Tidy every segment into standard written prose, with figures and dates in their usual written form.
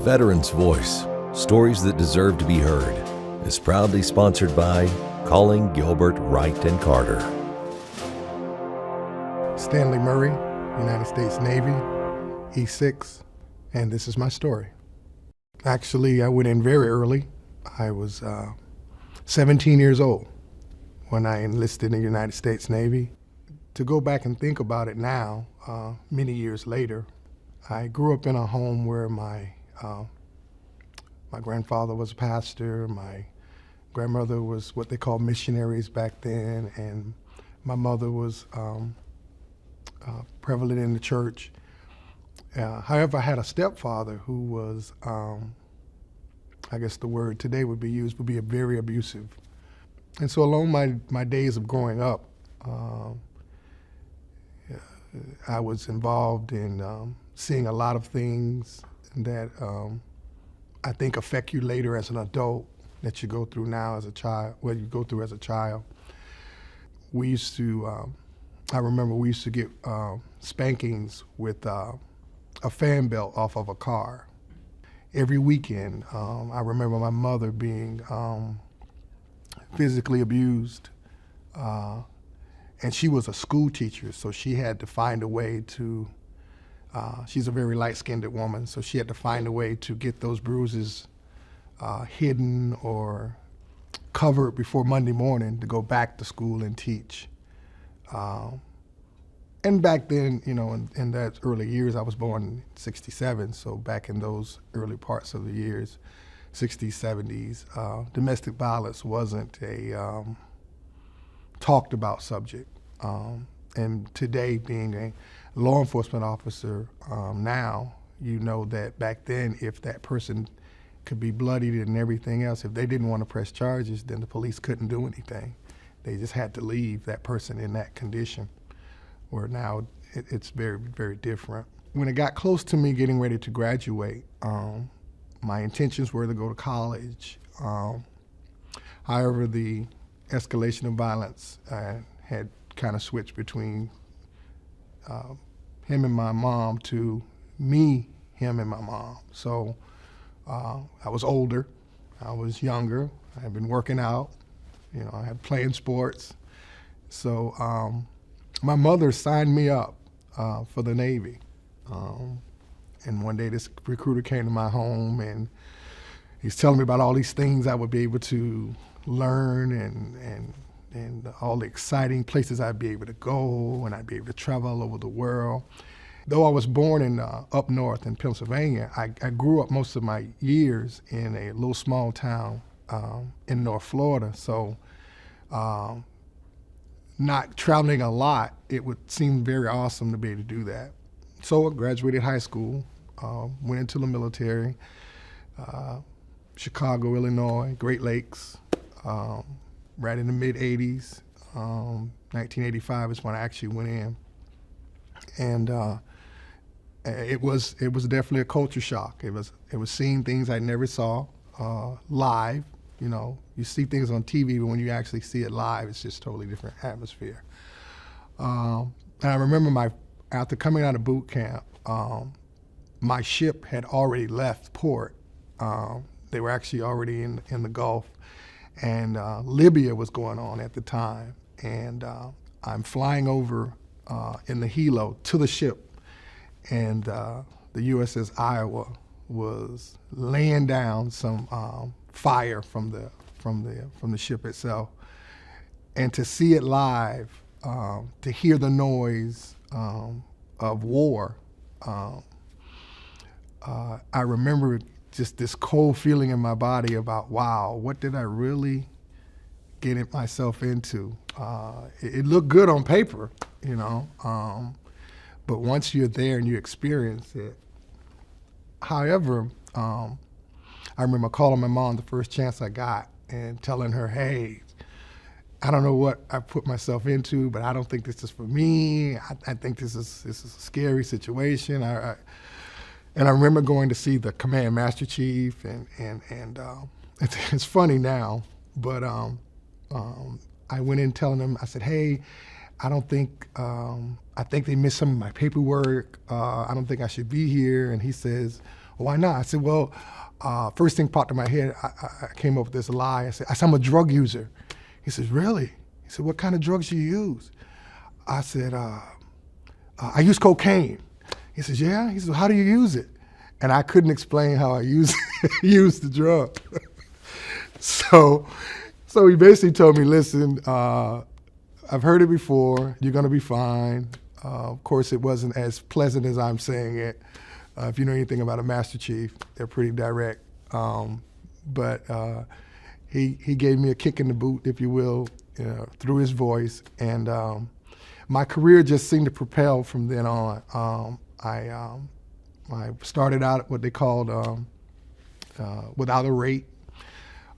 Veteran's Voice, Stories That Deserve to Be Heard, is proudly sponsored by Calling Gilbert Wright and Carter. Stanley Murray, United States Navy, E-6, and this is my story. Actually, I went in very early. I was 17 years old when I enlisted in the United States Navy. To go back and think about it now, many years later, I grew up in a home where my grandfather was a pastor, my grandmother was what they called missionaries back then, and my mother was prevalent in the church. However, I had a stepfather who was, I guess the word today would be very abusive. And so along my days of growing up, I was involved in seeing a lot of things that I think affect you later as an adult that you go through now as a child, you go through as a child. We used to, I remember we used to get spankings with a fan belt off of a car. Every weekend, I remember my mother being physically abused. And she was a school teacher, so she had to find a way to, she's a very light-skinned woman, so she had to find a way to get those bruises hidden or covered before Monday morning to go back to school and teach. And back then, you know, in that early years, I was born in '67, so back in those early parts of the years, 60s, 70s, domestic violence wasn't a talked about subject. And today, being a law enforcement officer now, you know that back then, if that person could be bloodied and everything else, if they didn't want to press charges, then the police couldn't do anything. They just had to leave that person in that condition, where now it's very, very different. When it got close to me getting ready to graduate, my intentions were to go to college. However, the escalation of violence had kind of switched between him and my mom to me, him and my mom. So I was older, I was younger, I had been working out, you know, I had playing sports. So my mother signed me up for the Navy. And one day this recruiter came to my home and he's telling me about all these things I would be able to learn and all the exciting places I'd be able to go, and I'd be able to travel all over the world. Though I was born in up north in Pennsylvania, I grew up most of my years in a little small town in North Florida. So not traveling a lot, it would seem very awesome to be able to do that. So I graduated high school, went into the military, Chicago, Illinois, Great Lakes, right in the mid-'80s. 1985 is when I actually went in. And it was definitely a culture shock. It was seeing things I never saw live. You know, you see things on TV, but when you actually see it live, it's just a totally different atmosphere. And I remember after coming out of boot camp, my ship had already left port. They were actually already in the Gulf, and Libya was going on at the time. And I'm flying over in the helo to the ship, and the USS Iowa was laying down some fire from the ship itself. And to see it live, to hear the noise of war, I remember just this cold feeling in my body about, wow, what did I really get myself into? It looked good on paper, you know, but once you're there and you experience it. However, I remember calling my mom the first chance I got and telling her, hey, I don't know what I put myself into, but I don't think this is for me. I think this is a scary situation. And I remember going to see the Command Master Chief, and it's funny now, but I went in telling him, I said, hey, I don't think, I think they missed some of my paperwork. I don't think I should be here. And he says, Why not? I said, well, first thing popped in my head, I came up with this lie. I said, I'm a drug user. He says, really? He said, what kind of drugs do you use? I said, I use cocaine. He says, yeah? He says, how do you use it? And I couldn't explain how I use the drug. So he basically told me, listen, I've heard it before. You're going to be fine. Of course, it wasn't as pleasant as I'm saying it. If you know anything about a Master Chief, they're pretty direct. But he gave me a kick in the boot, if you will, through his voice. And my career just seemed to propel from then on. I started out at what they called without a rate.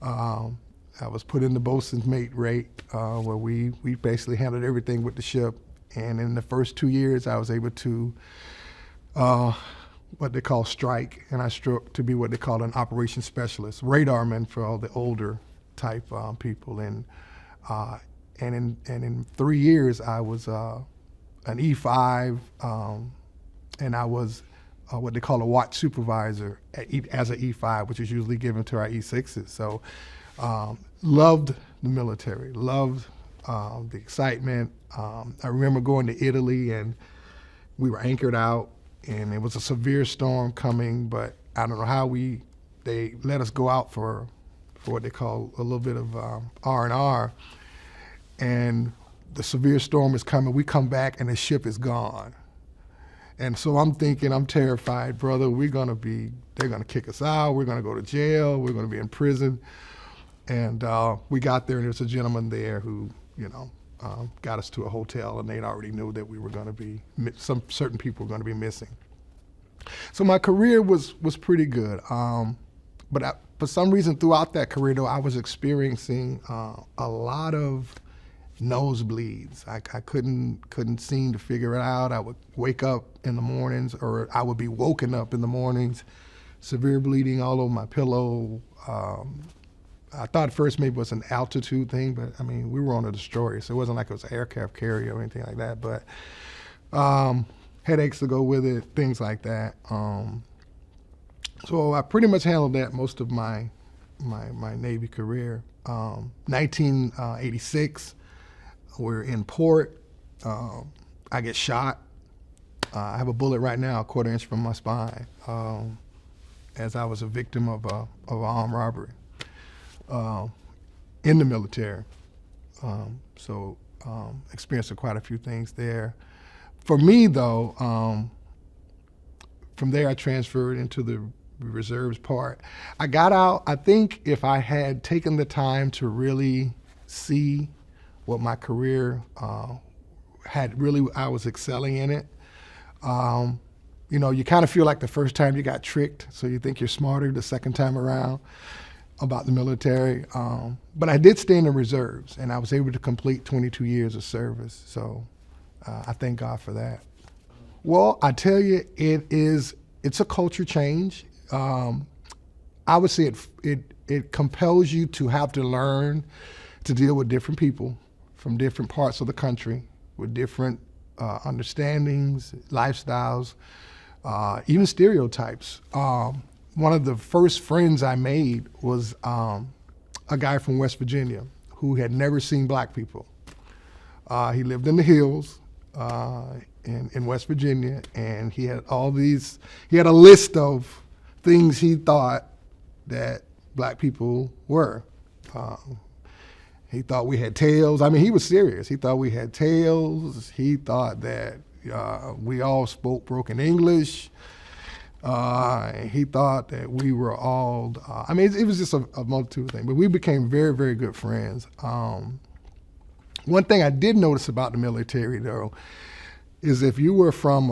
I was put in the bosun's mate rate, where we basically handled everything with the ship. And in the first 2 years, I was able to what they call strike, and I struck to be what they call an operations specialist, radarman for all the older type people. And in 3 years, I was an E5, and I was what they call a watch supervisor as an E5, which is usually given to our E6s. So loved the military, loved the excitement. I remember going to Italy, and we were anchored out, and it was a severe storm coming, but I don't know how they let us go out for what they call a little bit of R&R, and the severe storm is coming. We come back, and the ship is gone. And so I'm thinking, I'm terrified, brother, they're gonna kick us out, we're gonna go to jail, we're gonna be in prison. And we got there, and there was a gentleman there who, got us to a hotel, and they'd already knew that we were gonna be, certain people were gonna be missing. So my career was pretty good. But for some reason throughout that career, though, I was experiencing a lot of nosebleeds. I couldn't seem to figure it out. I would wake up in the mornings, or I would be woken up in the mornings, severe bleeding all over my pillow. I thought at first maybe it was an altitude thing, but I mean, we were on a destroyer, so it wasn't like it was an aircraft carrier or anything like that. But headaches to go with it, things like that. So I pretty much handled that most of my Navy career. 1986. We're in port. I get shot. I have a bullet right now, a 1/4 inch from my spine, as I was a victim of an armed robbery in the military. So experienced quite a few things there. For me, though, from there I transferred into the reserves part. I got out, I think if I had taken the time to really see what my career I was excelling in it. You kind of feel like the first time you got tricked, so you think you're smarter the second time around about the military. But I did stay in the reserves, and I was able to complete 22 years of service. So I thank God for that. Well, I tell you, it's a culture change. I would say it compels you to have to learn to deal with different people from different parts of the country with different understandings, lifestyles, even stereotypes. One of the first friends I made was a guy from West Virginia who had never seen black people. He lived in the hills in West Virginia, and he had a list of things he thought that black people were. He thought we had tails. I mean, he was serious. He thought we had tails. He thought that we all spoke broken English. He thought that we were all, it was just a multitude of things, but we became very, very good friends. One thing I did notice about the military, though, is if you were from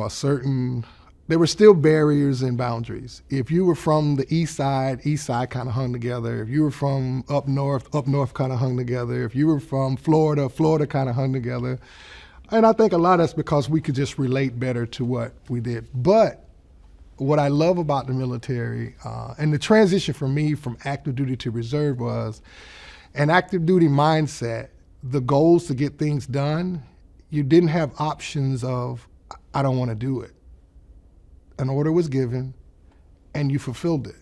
there were still barriers and boundaries. If you were from the east side kind of hung together. If you were from up north kind of hung together. If you were from Florida kind of hung together. And I think a lot of that's because we could just relate better to what we did. But what I love about the military, and the transition for me from active duty to reserve was an active duty mindset, the goals to get things done. You didn't have options of, I don't want to do it. An order was given, and you fulfilled it.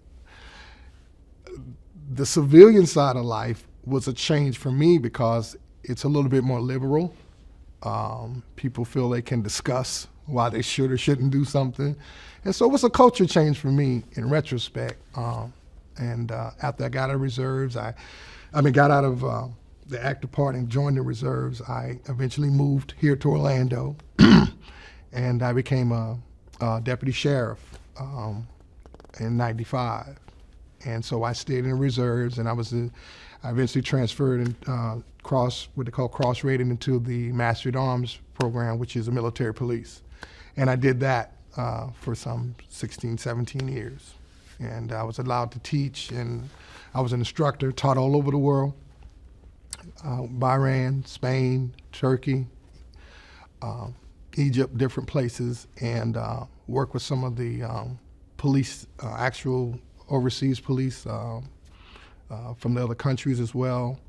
The civilian side of life was a change for me because it's a little bit more liberal. People feel they can discuss why they should or shouldn't do something. And so it was a culture change for me in retrospect. After I got out of reserves, got out of the active part and joined the reserves, I eventually moved here to Orlando and I became a deputy sheriff in '95. And so I stayed in the reserves, and I eventually transferred and what they call cross-rated into the Master at Arms program, which is a military police. And I did that for some 16, 17 years. And I was allowed to teach, and I was an instructor, taught all over the world, Bahrain, Spain, Turkey, Egypt, different places, and worked with some of the police, actual overseas police from the other countries as well,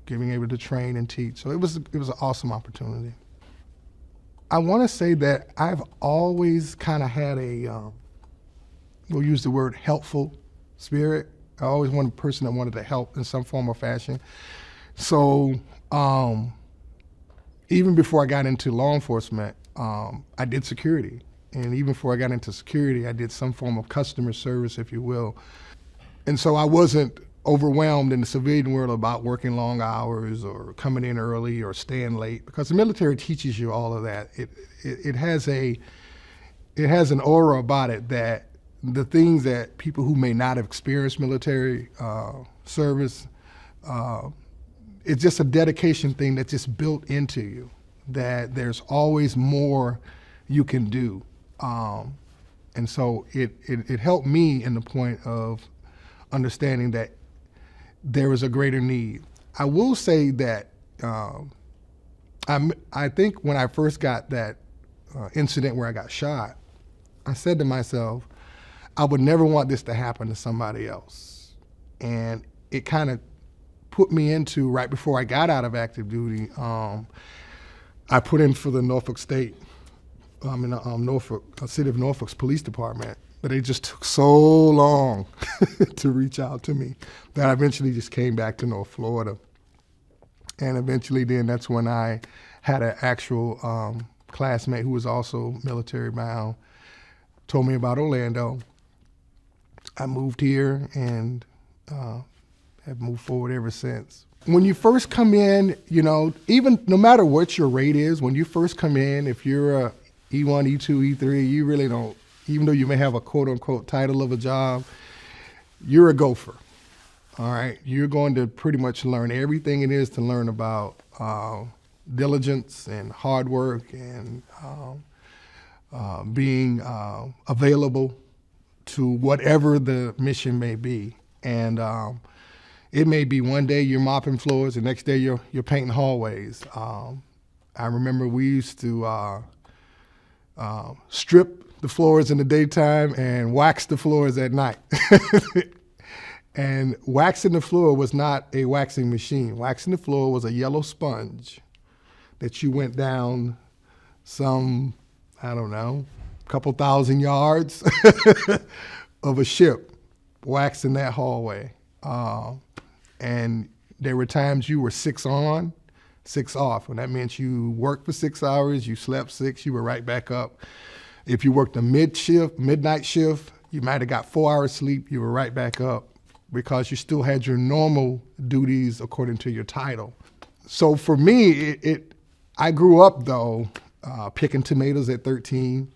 being able to train and teach. So it was an awesome opportunity. I want to say that I've always kind of had we'll use the word helpful spirit. I always wanted a person that wanted to help in some form or fashion. So even before I got into law enforcement, I did security. And even before I got into security, I did some form of customer service, if you will. And so I wasn't overwhelmed in the civilian world about working long hours or coming in early or staying late, because the military teaches you all of that. It has an aura about it that the things that people who may not have experienced military service, it's just a dedication thing that's just built into you, that there's always more you can do. And so it helped me in the point of understanding that there is a greater need. I will say that I think when I first got that incident where I got shot, I said to myself, I would never want this to happen to somebody else. And it kind of put me into, right before I got out of active duty, I put in for the Norfolk State, Norfolk, City of Norfolk's police department, but it just took so long to reach out to me that I eventually just came back to North Florida. And eventually then that's when I had an actual classmate who was also military bound, told me about Orlando. I moved here and have moved forward ever since. When you first come in, even no matter what your rate is, when you first come in, if you're a E1, E2, E3, you really don't, even though you may have a quote unquote title of a job, you're a gopher, all right? You're going to pretty much learn everything it is to learn about diligence and hard work and being available to whatever the mission may be. And it may be one day you're mopping floors, the next day you're painting hallways. I remember we used to strip the floors in the daytime and wax the floors at night. And waxing the floor was not a waxing machine. Waxing the floor was a yellow sponge that you went down some, I don't know, couple thousand yards of a ship, waxing that hallway. And there were times you were 6 on, 6 off, and that meant you worked for 6 hours, you slept 6, you were right back up. If you worked a midnight shift, you might have got 4 hours sleep, you were right back up because you still had your normal duties according to your title. So for me, I grew up though, picking tomatoes at 13,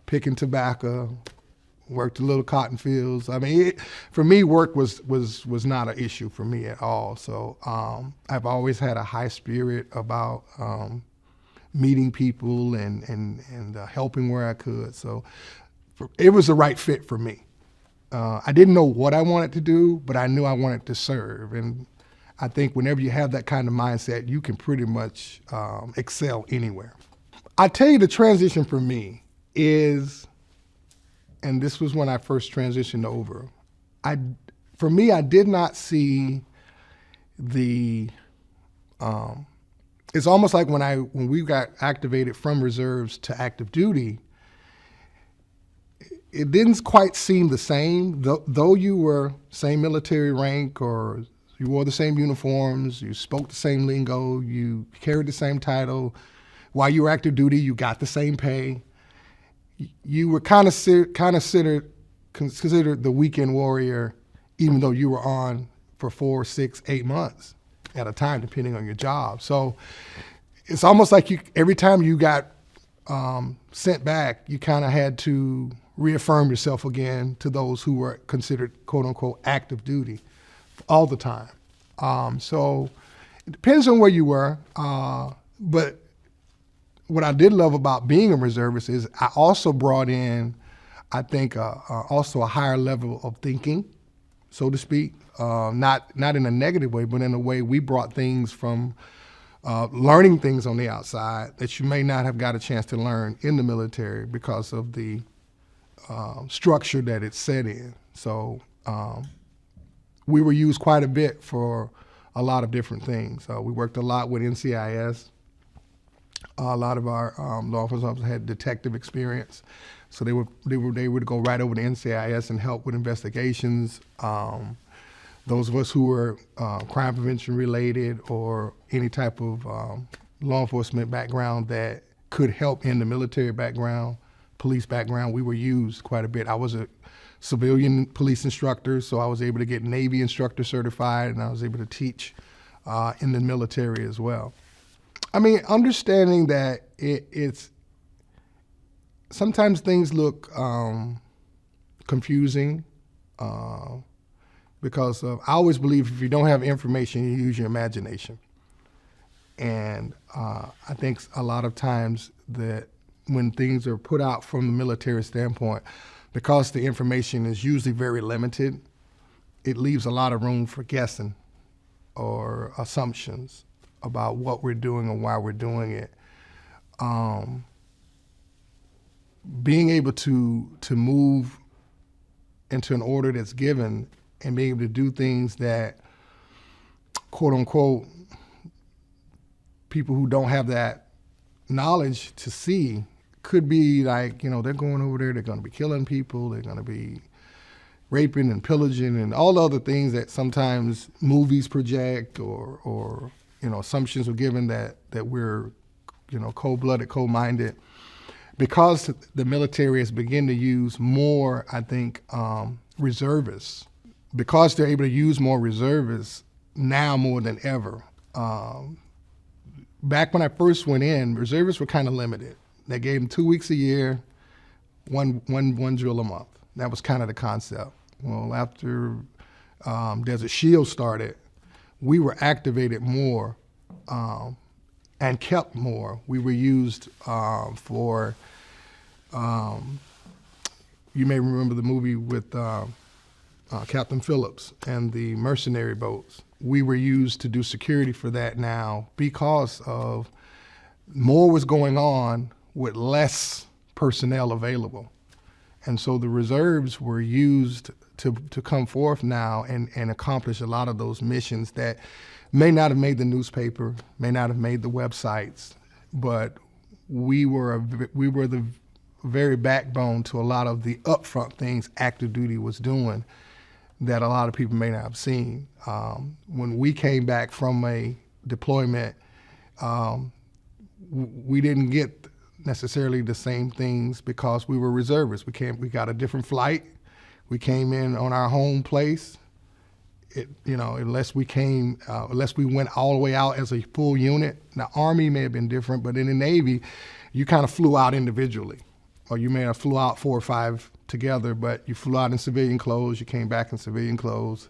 picking tobacco, worked a little cotton fields. I mean, for me, work was not an issue for me at all. So I've always had a high spirit about meeting people and helping where I could. So it was the right fit for me. I didn't know what I wanted to do, but I knew I wanted to serve. And I think whenever you have that kind of mindset, you can pretty much excel anywhere. I tell you, the transition for me is, and this was when I first transitioned over, for me, I did not see it's almost like when we got activated from reserves to active duty, it didn't quite seem the same, though you were same military rank, or you wore the same uniforms, you spoke the same lingo, you carried the same title. While you were active duty, you got the same pay. You were kind of considered the weekend warrior, even though you were on for 4, 6, 8 months at a time, depending on your job. So it's almost like every time you got sent back, you kind of had to reaffirm yourself again to those who were considered quote unquote active duty all the time. So it depends on where you were, but what I did love about being a reservist is I also brought in, I think, also a higher level of thinking, so to speak. Not in a negative way, but in a way we brought things from learning things on the outside that you may not have got a chance to learn in the military because of the structure that it's set in. So we were used quite a bit for a lot of different things. We worked a lot with NCIS. A lot of our law enforcement officers had detective experience, so they would go right over to NCIS and help with investigations. Those of us who were crime prevention related or any type of law enforcement background that could help in the military background, police background, we were used quite a bit. I was a civilian police instructor, so I was able to get Navy instructor certified, and I was able to teach in the military as well. I mean, understanding that it's sometimes things look confusing because I always believe if you don't have information, you use your imagination. And I think a lot of times that when things are put out from the military standpoint, because the information is usually very limited, it leaves a lot of room for guessing or assumptions about what we're doing and why we're doing it. Being able to move into an order that's given and being able to do things that, quote unquote, people who don't have that knowledge to see could be like, they're going over there, they're going to be killing people, they're going to be raping and pillaging and all the other things that sometimes movies project or assumptions are given that we're, cold-blooded, cold-minded. Because the military has begun to use more, I think, reservists, because they're able to use more reservists now more than ever. Back when I first went in, reservists were kind of limited. They gave them 2 weeks a year, one drill a month. That was kind of the concept. Well, after Desert Shield started, we were activated more and kept more. We were used for, you may remember the movie with Captain Phillips and the mercenary boats. We were used to do security for that now because of more was going on with less personnel available. And so the reserves were used to come forth now and accomplish a lot of those missions that may not have made the newspaper, may not have made the websites, but we were the very backbone to a lot of the upfront things active duty was doing that a lot of people may not have seen. When we came back from a deployment, we didn't get necessarily the same things because we were reservists. We got a different flight. We came in on our home place. Unless we went all the way out as a full unit. Now, Army may have been different, but in the Navy, you kind of flew out individually. Or you may have flew out 4 or 5 together, but you flew out in civilian clothes, you came back in civilian clothes.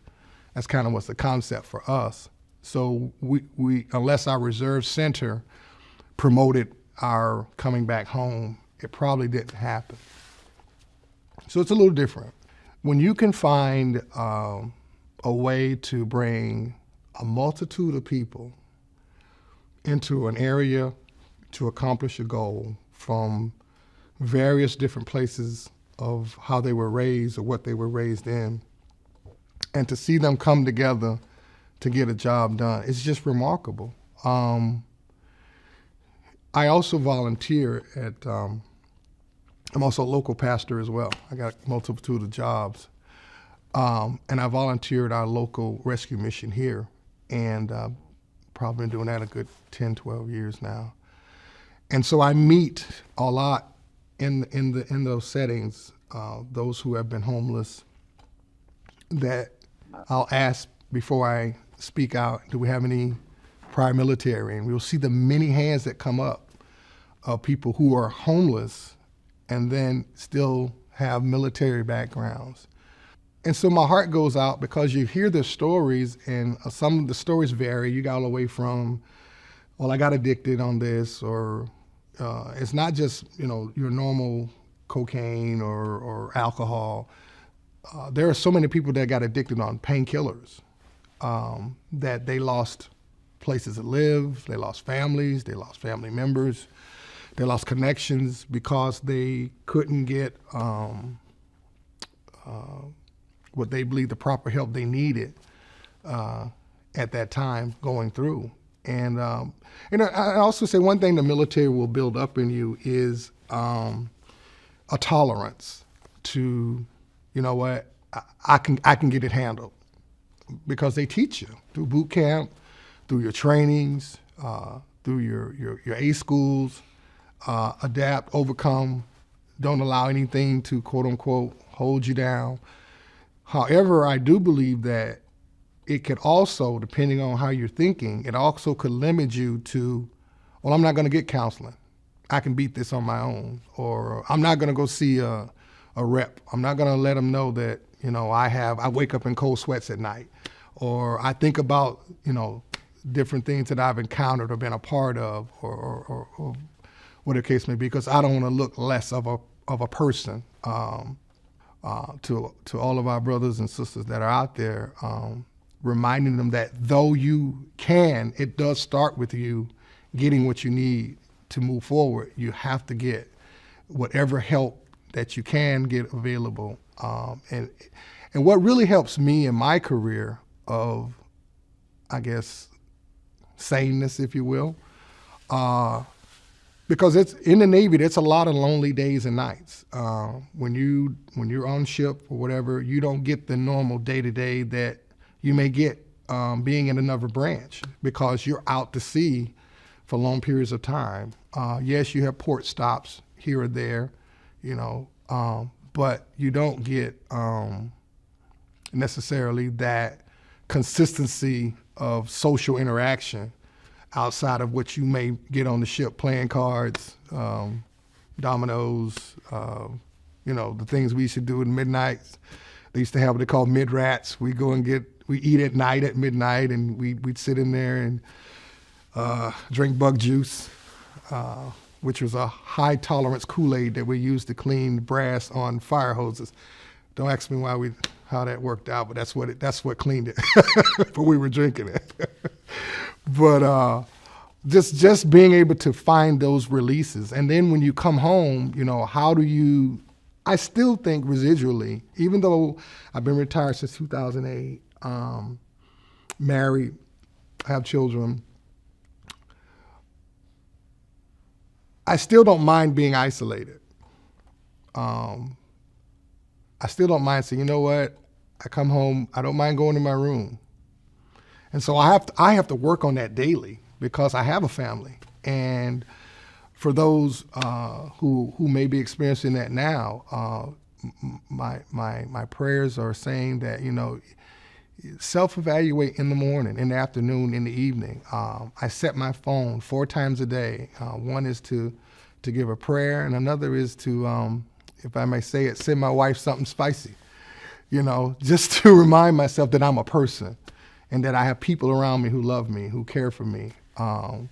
That's kind of what's the concept for us. So we unless our reserve center promoted our coming back home, it probably didn't happen. So it's a little different. When you can find a way to bring a multitude of people into an area to accomplish a goal from various different places of how they were raised or what they were raised in, and to see them come together to get a job done, it's just remarkable. I also volunteer at I'm also a local pastor as well. I got a multitude of jobs. And I volunteered our local rescue mission here, and probably been doing that a good 10, 12 years now. And so I meet a lot in those settings, those who have been homeless, that I'll ask before I speak out, do we have any prior military? And we'll see the many hands that come up of people who are homeless and then still have military backgrounds. And so my heart goes out because you hear the stories, and some of the stories vary. You got all the way from, well, I got addicted on this, or it's not just, your normal cocaine or alcohol. There are so many people that got addicted on painkillers, that they lost places to live, they lost families, they lost family members, they lost connections because they couldn't get what they believe the proper help they needed at that time going through. And I also say one thing the military will build up in you is a tolerance to, you know what, I can get it handled, because they teach you through boot camp, through your trainings, through your A schools, adapt, overcome, don't allow anything to quote unquote hold you down. However, I do believe that it could also, depending on how you're thinking, it also could limit you to, well, I'm not going to get counseling. I can beat this on my own. Or I'm not going to go see a rep. I'm not going to let them know that, I wake up in cold sweats at night. Or I think about, different things that I've encountered or been a part of, or what the case may be, because I don't want to look less of a person. To all of our brothers and sisters that are out there, reminding them that though you can, it does start with you getting what you need to move forward. You have to get whatever help that you can get available. And what really helps me in my career of, I guess, saneness, if you will, because it's in the Navy, it's a lot of lonely days and nights. When you're on ship or whatever, you don't get the normal day-to-day that you may get being in another branch, because you're out to sea for long periods of time. Yes, you have port stops here or there, but you don't get necessarily that consistency of social interaction outside of what you may get on the ship, playing cards, dominoes, the things we used to do at midnight. They used to have what they call mid-rats. We eat at night at midnight, and we'd sit in there and drink bug juice, which was a high tolerance Kool-Aid that we used to clean brass on fire hoses. Don't ask me how that worked out, but that's what cleaned it. But we were drinking it. But just being able to find those releases. And then when you come home, how do you, I still think residually, even though I've been retired since 2008, married, have children, I still don't mind being isolated. I still don't mind saying, you know what, I come home, I don't mind going to my room. And so I have to work on that daily, because I have a family. And for those who may be experiencing that now, my prayers are saying that, self-evaluate in the morning, in the afternoon, in the evening. I set my phone 4 times a day. One is to give a prayer, and another is to, if I may say it, send my wife something spicy, just to remind myself that I'm a person, and that I have people around me who love me, who care for me. I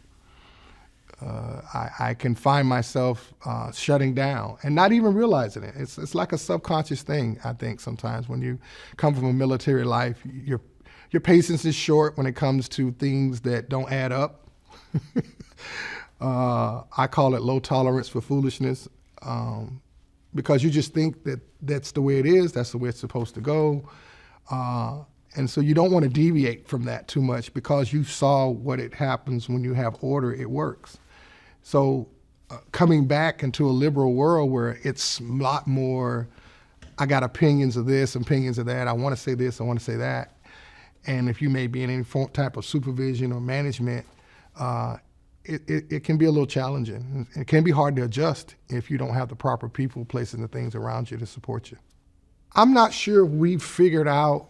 can find myself shutting down and not even realizing it. It's like a subconscious thing, I think, sometimes when you come from a military life. Your patience is short when it comes to things that don't add up. I call it low tolerance for foolishness, because you just think that that's the way it is, that's the way it's supposed to go. And so you don't want to deviate from that too much, because you saw what it happens when you have order, it works. So coming back into a liberal world where it's a lot more, I got opinions of this, opinions of that, I want to say this, I want to say that. And if you may be in any type of supervision or management, it can be a little challenging. It can be hard to adjust if you don't have the proper people, places, and the things around you to support you. I'm not sure we've figured out,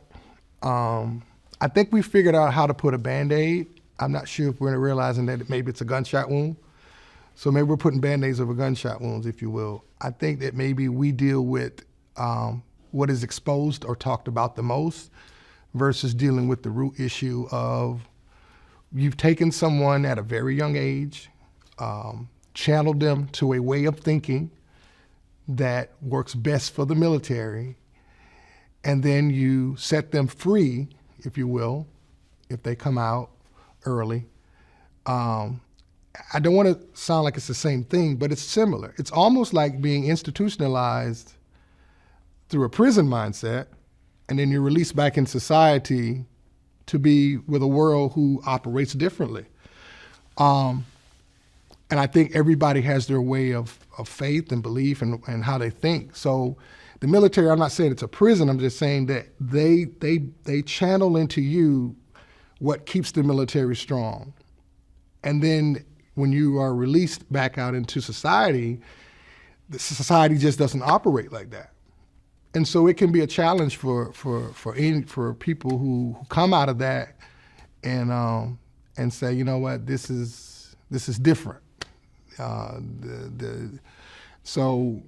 I think we figured out how to put a Band-Aid. I'm not sure if we're realizing that maybe it's a gunshot wound. So maybe we're putting Band-Aids over gunshot wounds, if you will. I think that maybe we deal with what is exposed or talked about the most versus dealing with the root issue of you've taken someone at a very young age, channeled them to a way of thinking that works best for the military, and then you set them free, if you will, if they come out early. I don't want to sound like it's the same thing, but it's similar. It's almost like being institutionalized through a prison mindset, and then you're released back in society to be with a world who operates differently. And I think everybody has their way of faith and belief and how they think. So the military, I'm not saying it's a prison, I'm just saying that they channel into you what keeps the military strong. And then when you are released back out into society, the society just doesn't operate like that. And so it can be a challenge for people who come out of that and say, you know what, this is different. So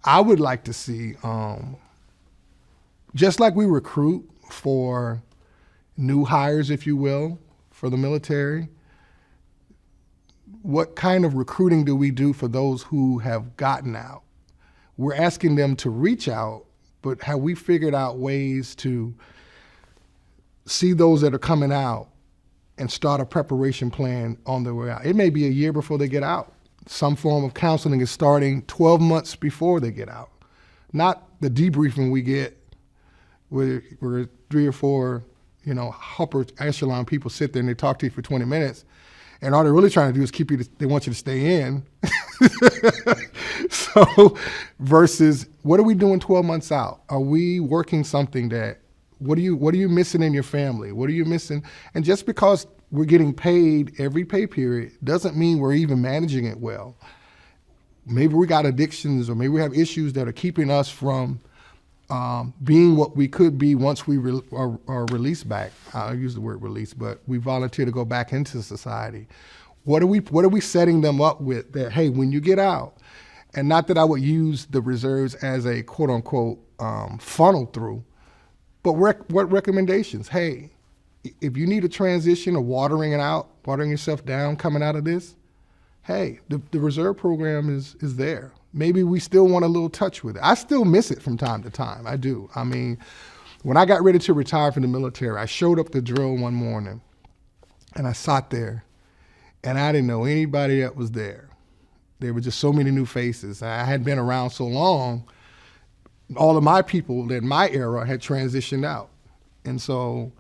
I would like to see, just like we recruit for new hires, if you will, for the military, what kind of recruiting do we do for those who have gotten out? We're asking them to reach out, but have we figured out ways to see those that are coming out and start a preparation plan on their way out? It may be a year before they get out. Some form of counseling is starting 12 months before they get out. Not the debriefing we get where 3 or 4, upper echelon people sit there and they talk to you for 20 minutes. And all they're really trying to do is they want you to stay in. So versus what are we doing 12 months out? Are we working something what are you missing in your family? What are you missing? And just because we're getting paid every pay period doesn't mean we're even managing it well. Maybe we got addictions, or maybe we have issues that are keeping us from being what we could be once we are released back. I use the word release, but we volunteer to go back into society. What are we setting them up with that, hey, when you get out, and not that I would use the reserves as a quote unquote funnel through, but what recommendations? Hey, if you need a transition or watering yourself down coming out of this, hey, the reserve program is there. Maybe we still want a little touch with it. I still miss it from time to time. I do. I mean, when I got ready to retire from the military, I showed up to drill one morning and I sat there and I didn't know anybody that was there. There were just so many new faces. I had been around so long. All of my people in my era had transitioned out. And so,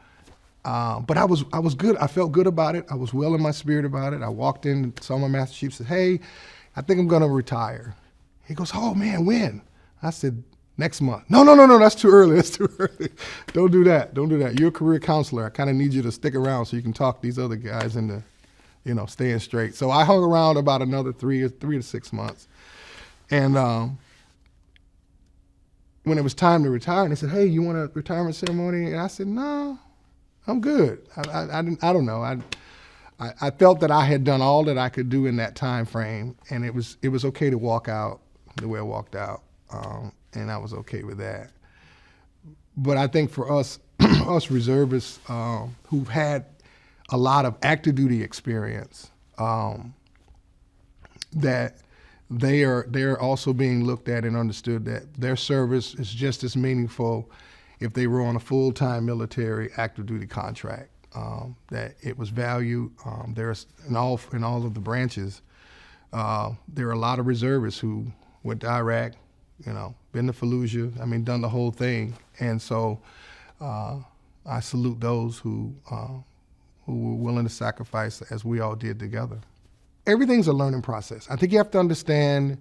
but I was good. I felt good about it. I was well in my spirit about it. I walked in, saw my Master Chief, said, hey, I think I'm gonna retire. He goes, oh man, when? I said, next month. No, that's too early, Don't do that. You're a career counselor. I kind of need you to stick around so you can talk these other guys into, staying straight. So I hung around about another 3 to 6 months. And when it was time to retire, and they said, hey, you want a retirement ceremony? And I said, no, I'm good. I don't know. I felt that I had done all that I could do in that time frame, and it was okay to walk out the way I walked out, and I was okay with that. But I think for us, us reservists who've had a lot of active duty experience, that they're also being looked at and understood that their service is just as meaningful if they were on a full-time military active duty contract. That it was valued. There's in all of the branches. There are a lot of reservists who went to Iraq, been to Fallujah. Done the whole thing. And so I salute those who were willing to sacrifice, as we all did together. everything's a learning process. I think you have to understand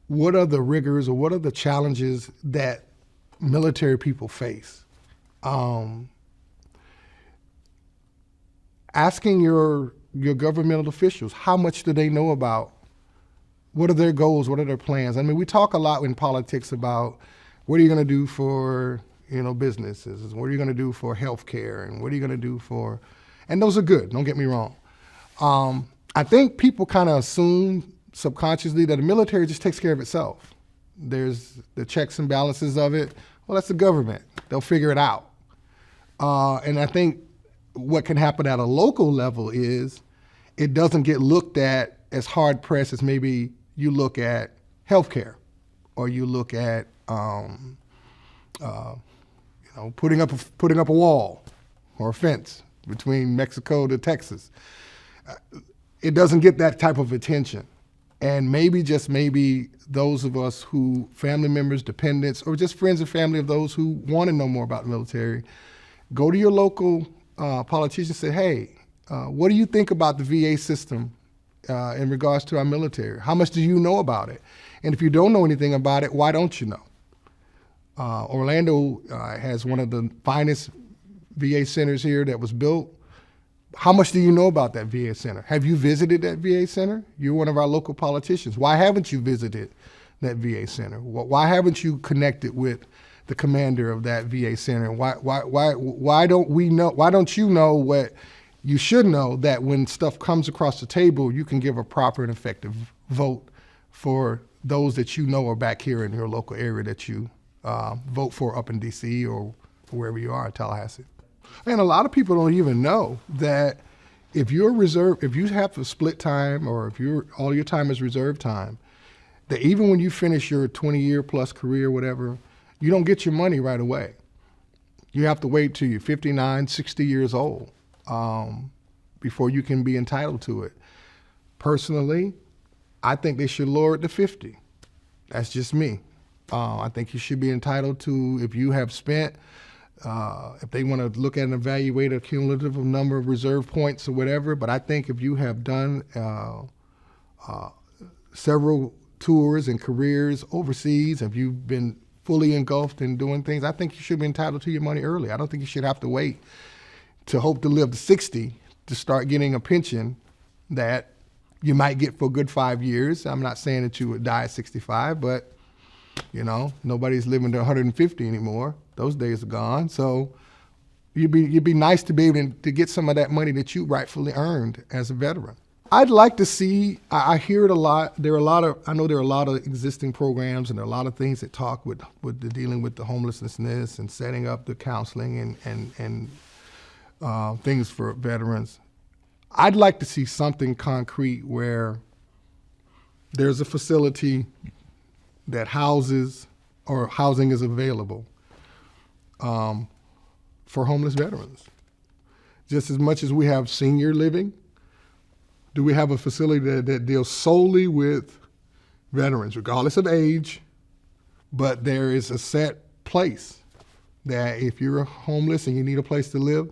what are the rigors or what are the challenges that military people face. Asking your governmental officials, how much do they know about, what are their goals, what are their plans? I mean, we talk a lot in politics about what are you going to do for, businesses, what are you going to do for healthcare, and what are you going to do for, and those are good, don't get me wrong. I think people kind of assume subconsciously that the military just takes care of itself. There's the checks and balances of it. Well, that's the government. They'll figure it out. And I think what can happen at a local level is it doesn't get looked at as hard pressed as maybe you look at healthcare, or you look at putting up a wall or a fence between Mexico to Texas. It doesn't get that type of attention. And maybe, just maybe, those of us who, family members, dependents, or just friends and family of those who want to know more about the military, go to your local politician and say, hey, what do you think about the VA system in regards to our military? How much do you know about it? And if you don't know anything about it, why don't you know? Orlando has one of the finest VA centers here that was built. How much do you know about that VA center? Have you visited that VA center? You're one of our local politicians. Why haven't you visited that VA center? Why haven't you connected with the commander of that VA center? Why don't we know? Why don't you know what you should know, that when stuff comes across the table, you can give a proper and effective vote for those that you know are back here in your local area that you vote for up in DC or wherever you are in Tallahassee. And a lot of people don't even know that if you're reserve, if you have a split time, or if all your time is reserve time, that even when you finish your 20-year plus career, whatever, you don't get your money right away. You have to wait till you're 59, 60 years old before you can be entitled to it. Personally, I think they should lower it to 50. That's just me. I think you should be entitled to, if you have spent, if they want to look at and evaluate a cumulative number of reserve points or whatever, but I think if you have done several tours and careers overseas, if you've been fully engulfed in doing things, I think you should be entitled to your money early. I don't think you should have to wait to hope to live to 60 to start getting a pension that you might get for a good 5 years. I'm not saying that you would die at 65, but nobody's living to 150 anymore. Those days are gone. So you'd be nice to be able to get some of that money that you rightfully earned as a veteran. I'd like to see, I hear it a lot. I know there are a lot of existing programs, and there are a lot of things that talk with the dealing with the homelessness and setting up the counseling and things for veterans. I'd like to see something concrete where there's a facility that houses, or housing is available for homeless veterans. Just as much as we have senior living, do we have a facility that deals solely with veterans, regardless of age, but there is a set place that if you're homeless and you need a place to live,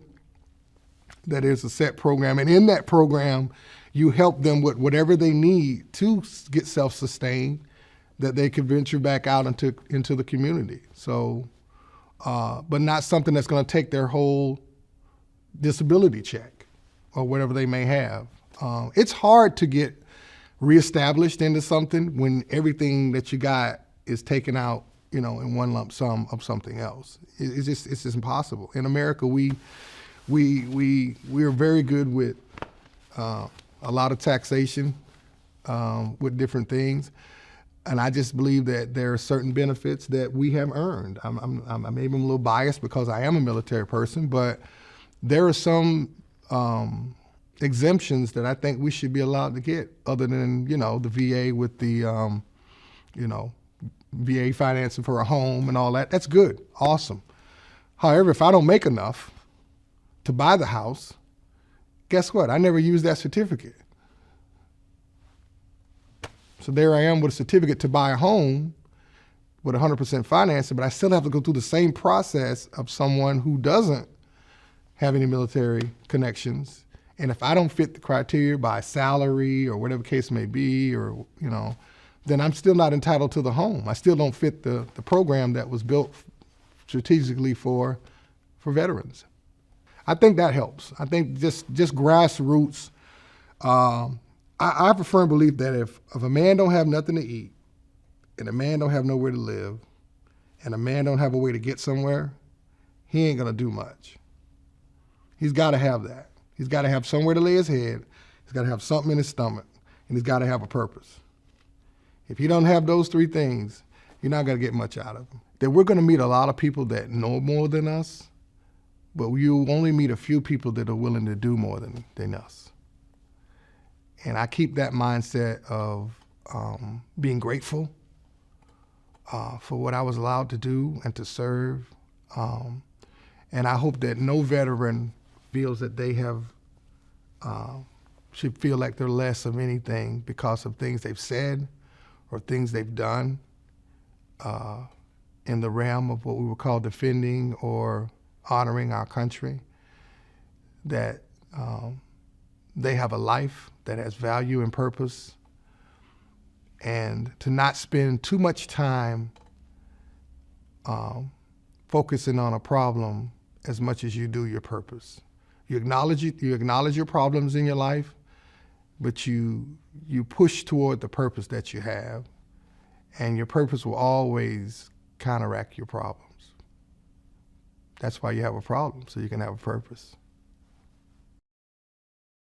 that is a set program. And in that program, you help them with whatever they need to get self-sustained, that they can venture back out into the community. So, but not something that's going to take their whole disability check or whatever they may have. It's hard to get reestablished into something when everything that you got is taken out, in one lump sum of something else. It's just impossible. In America, we are very good with a lot of taxation with different things. And I just believe that there are certain benefits that we have earned. I'm maybe a little biased because I am a military person, but there are some exemptions that I think we should be allowed to get, other than the VA with the VA financing for a home and all that. That's good, awesome. However, if I don't make enough to buy the house, guess what? I never used that certificate. So there I am with a certificate to buy a home with 100% financing, but I still have to go through the same process of someone who doesn't have any military connections And if I don't fit the criteria by salary or whatever case may be, or, then I'm still not entitled to the home. I still don't fit the program that was built strategically for veterans. I think that helps. I think just grassroots. I have a firm belief that if a man don't have nothing to eat, and a man don't have nowhere to live, and a man don't have a way to get somewhere, he ain't gonna do much. He's gotta have that. He's gotta have somewhere to lay his head, he's gotta have something in his stomach, and he's gotta have a purpose. If you don't have those three things, you're not gonna get much out of him. That we're gonna meet a lot of people that know more than us, but you only meet a few people that are willing to do more than us. And I keep that mindset of being grateful for what I was allowed to do and to serve. And I hope that no veteran feels that they should feel like they're less of anything because of things they've said or things they've done in the realm of what we would call defending or honoring our country. That they have a life that has value and purpose, and to not spend too much time focusing on a problem as much as you do your purpose. You acknowledge your problems in your life, but you push toward the purpose that you have, and your purpose will always counteract your problems. That's why you have a problem, so you can have a purpose.